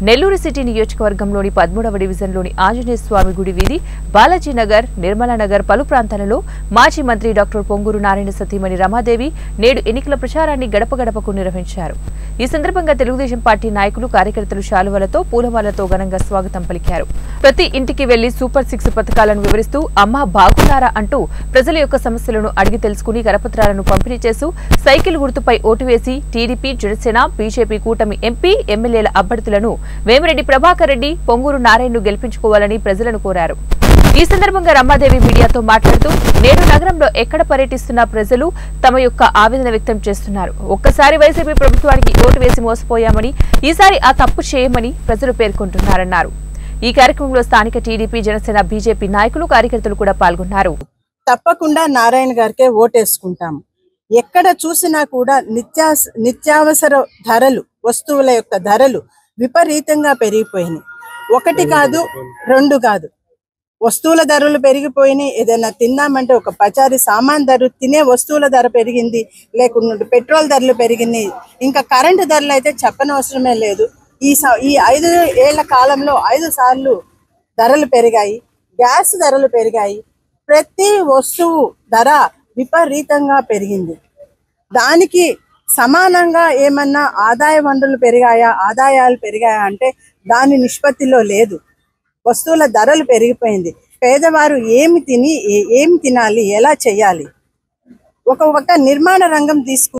Nellore city నియోజకవర్గంలోని 13వ డివిజన్లోని ఆంజనేయ స్వామి గుడి వీధి, బాలాజీ నగర్, నిర్మలా నగర్ పలు ప్రాంతాలలో మాజీ మంత్రి డాక్టర్ పొంగూరు నారాయణ సతీమణి రమాదేవి నేడు ఎన్నికల ప్రచారాన్ని గడప గడపకు నిర్వహించారు. ఈ సందర్భంగా తెలుగుదేశం పార్టీ నాయకులు, కార్యకర్తలు శాలువలతో, పూలమాలతో ఘనంగా స్వాగతం పలికారు. ప్రతి ఇంటికి వెళ్లి సూపర్ 6 పథకాలను వివరిస్తూ అమ్మా బాగున్నారా అంటూ ప్రజల యొక్క సమస్యలను అడిగి తెలుసుకుని కరపత్రాలను పంపిణీ చేస్తూ సైకిల్ గుర్తుపై ఓటు వేసి టీడీపీ, జనసేన, బీజేపీ కూటమి ఎంపీ, ఎమ్మెల్యేల అభ్యర్థులను వేమిరెడ్డి ప్రభాకర్ రెడ్డి, పొంగూరు నారాయణను గెలిపించుకోవాలని ప్రజలను కోరారు. ఈ సందర్భంగా రమాదేవి మీడియాతో మాట్లాడుతూ నేడు నగరంలో ఎక్కడ పర్యటిస్తున్న ప్రజలు తమ యొక్క ఆవేదన వ్యక్తం చేస్తున్నారు. ఒక్కసారి వైసీపీ ప్రభుత్వానికి ఓటు వేసి మోసపోయామని, ఈసారి ఆ తప్పు చేయమని ప్రజలు పేర్కొంటున్నారన్నారు. ఈ కార్యక్రమంలో స్థానిక టీడీపీ, జనసేన, బీజేపీ నాయకులు, కార్యకర్తలు కూడా పాల్గొన్నారు. తప్పకుండా నారాయణ గారికే ఓటేసుకుంటాం. ఎక్కడ చూసినా కూడా నిత్యావసర ధరలు, వస్తువుల యొక్క ధరలు విపరీతంగా పెరిగిపోయినాయి. ఒకటి కాదు, రెండు కాదు, వస్తువుల ధరలు పెరిగిపోయినాయి. ఏదైనా తిన్నామంటే ఒక పచారీ సామాన్ ధర, తినే వస్తువుల ధర పెరిగింది, లేకుండా పెట్రోల్ ధరలు పెరిగినాయి. ఇంకా కరెంటు ధరలు అయితే చెప్పనవసరమే లేదు. ఈ 5 ఏళ్ల కాలంలో 5 సార్లు ధరలు పెరిగాయి. గ్యాస్ ధరలు పెరిగాయి. ప్రతి వస్తువు ధర విపరీతంగా పెరిగింది. దానికి సమానంగా ఏమన్నా ఆదాయ వనరులు పెరిగాయా, ఆదాయాలు పెరిగాయా అంటే దాని నిష్పత్తిలో లేదు. వస్తువుల ధరలు పెరిగిపోయింది. పేదవారు ఏమి తినాలి, ఎలా చేయాలి? ఒక నిర్మాణ రంగం